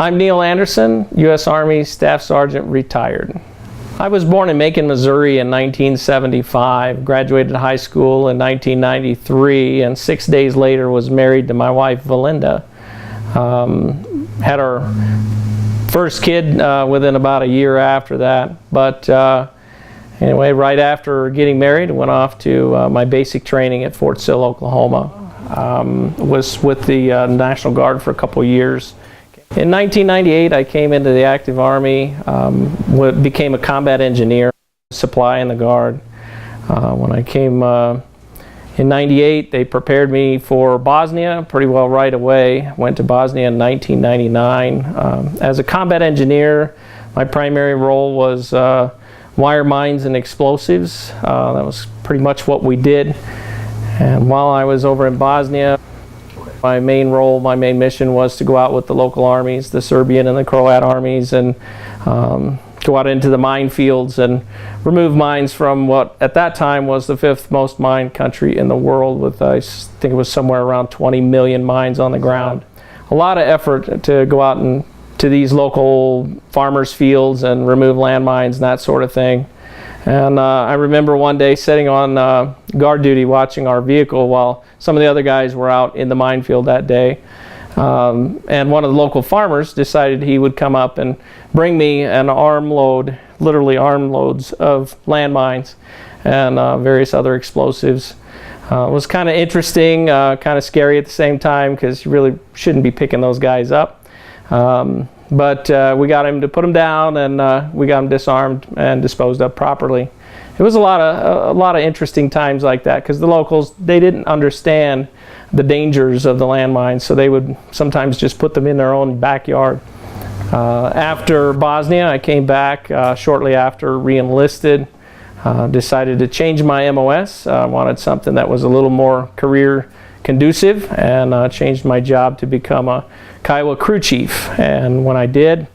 I'm Neil Anderson, U.S. Army Staff Sergeant, retired. I was born in Macon, Missouri in 1975, graduated high school in 1993, and 6 days later was married to my wife, Valinda. Had our first kid within about a year after that, but anyway, right after getting married, I went off to my basic training at Fort Sill, Oklahoma. Was with the National Guard for a couple years. In 1998, I came into the active Army, became a combat engineer, supply in the Guard. When I came in 98, they prepared me for Bosnia pretty well right away. Went to Bosnia in 1999. As a combat engineer, my primary role was wire mines and explosives. That was pretty much what we did. And while I was over in Bosnia, my main mission was to go out with the local armies, the Serbian and the Croat armies, and go out into the minefields and remove mines from what at that time was the 5th most mined country in the world, with I think it was somewhere around 20 million mines on the ground. A lot of effort to go out and to these local farmers' fields and remove landmines and that sort of thing. And I remember one day sitting on guard duty watching our vehicle while some of the other guys were out in the minefield that day. And one of the local farmers decided he would come up and bring me an armload, literally armloads of landmines and various other explosives. It was kind of interesting, kind of scary at the same time, because you really shouldn't be picking those guys up. But we got him to put them down, and we got them disarmed and disposed of properly. It was a lot of interesting times like that, because the locals, they didn't understand the dangers of the landmines, so they would sometimes just put them in their own backyard. After Bosnia, I came back shortly after, re-enlisted, decided to change my MOS. Wanted something that was a little more career conducive, and changed my job to become a Kiowa crew chief. And when I did,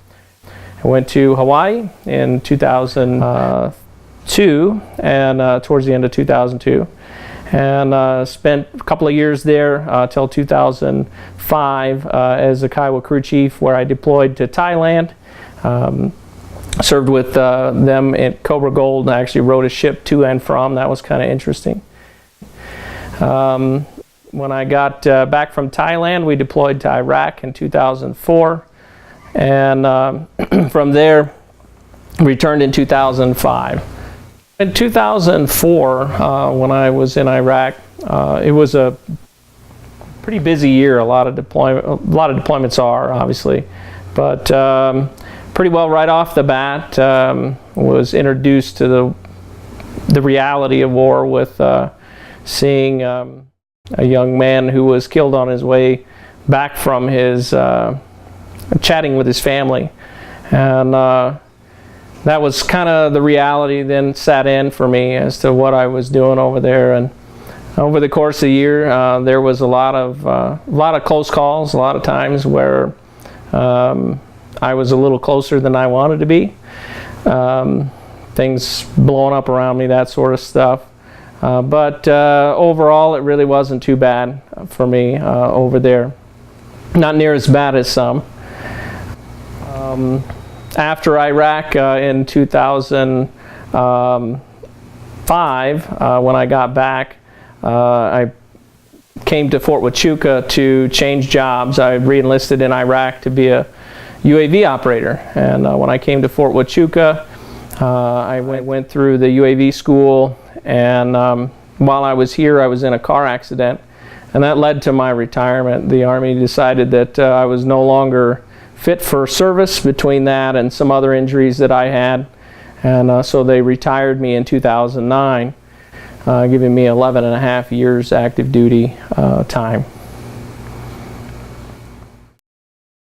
I went to Hawaii in 2002, and towards the end of 2002, and spent a couple of years there till 2005 as a Kiowa crew chief, where I deployed to Thailand. Served with them at Cobra Gold, and I actually rode a ship to and from. That was kind of interesting. When I got back from Thailand, we deployed to Iraq in 2004, and from there returned in 2005. In 2004, when I was in Iraq, it was a pretty busy year. A lot of deployments are, obviously, but pretty well right off the bat was introduced to the reality of war with seeing a young man who was killed on his way back from his chatting with his family, and that was kind of the reality then sat in for me as to what I was doing over there. And over the course of the year, there was a lot of close calls, a lot of times where I was a little closer than I wanted to be. Things blowing up around me, that sort of stuff. But overall, it really wasn't too bad for me over there. Not near as bad as some. After Iraq in 2005, when I got back, I came to Fort Huachuca to change jobs. I re-enlisted in Iraq to be a UAV operator. And when I came to Fort Huachuca, I went through the UAV school. And while I was here, I was in a car accident, and that led to my retirement. The Army decided that I was no longer fit for service between that and some other injuries that I had, and so they retired me in 2009, giving me 11 and a half years active duty time.